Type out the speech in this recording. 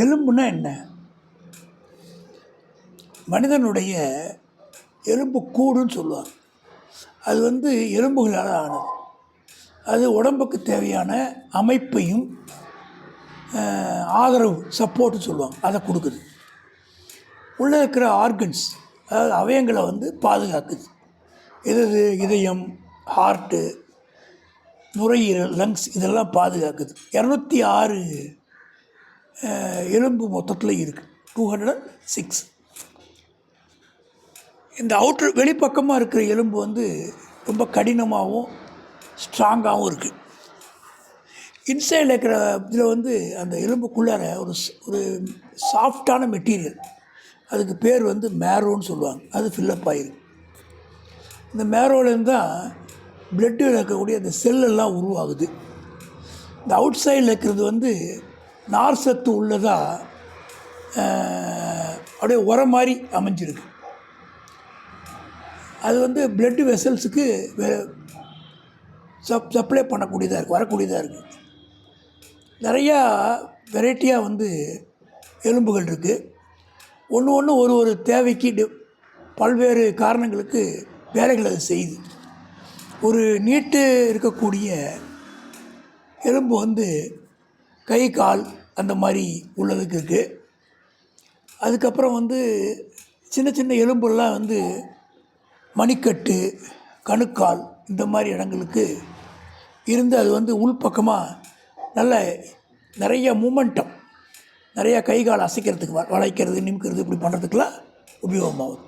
எலும்புனா என்ன? மனிதனுடைய எலும்பு கூடுன்னு சொல்லுவாங்க. அது எலும்புகளால் ஆனது. அது உடம்புக்கு தேவையான அமைப்பையும் ஆதரவு சப்போர்ட்டுன்னு சொல்லுவாங்க, அதை கொடுக்குது. உள்ளே இருக்கிற ஆர்கன்ஸ், அதாவது அவயங்களை பாதுகாக்குது. இதயம், ஹார்ட்டு, நுரையீரல், லங்ஸ், இதெல்லாம் பாதுகாக்குது. 206 எலும்பு மொத்தத்தில் இருக்குது, 206. இந்த வெளிப்பக்கமாக இருக்கிற எலும்பு ரொம்ப கடினமாகவும் ஸ்ட்ராங்காகவும் இருக்குது. இன்சைடில் இருக்கிற இதில் அந்த எலும்புக்குள்ளார ஒரு சாஃப்டான மெட்டீரியல், அதுக்கு பேர் மேரோன்னு சொல்லுவாங்க, அது ஃபில்லப் ஆகிருக்கு. இந்த மேரோலேருந்து தான் பிளட்டில் இருக்கக்கூடிய அந்த செல்லெல்லாம் உருவாகுது. இந்த அவுட் சைடில் இருக்கிறது நார் சத்து உள்ளதாக அப்படியே உரம் மாதிரி அமைஞ்சிருக்கு. அது பிளட்டு வெசல்ஸுக்கு சப்ளை பண்ணக்கூடியதாக இருக்குது, வரக்கூடியதாக இருக்குது. நிறையா வெரைட்டியாக எலும்புகள் இருக்குது. ஒன்று ஒரு தேவைக்கு பல்வேறு காரணங்களுக்கு வேலைகள் அது செய்யுது. ஒரு நீட்டு இருக்கக்கூடிய எலும்பு கை கால் அந்த மாதிரி உள்ளதுக்கு இருக்குது. அதுக்கப்புறம் சின்ன சின்ன எலும்புலாம் மணிக்கட்டு, கணுக்கால், இந்த மாதிரி இடங்களுக்கு இருந்து அது உள்பக்கமாக நல்ல நிறைய மூமெண்டம், நிறையா கை கால் அசைக்கிறதுக்கு, வளைக்கிறது, நிமிக்கிறது, இப்படி பண்ணுறதுக்கெலாம் உபயோகமாகுது.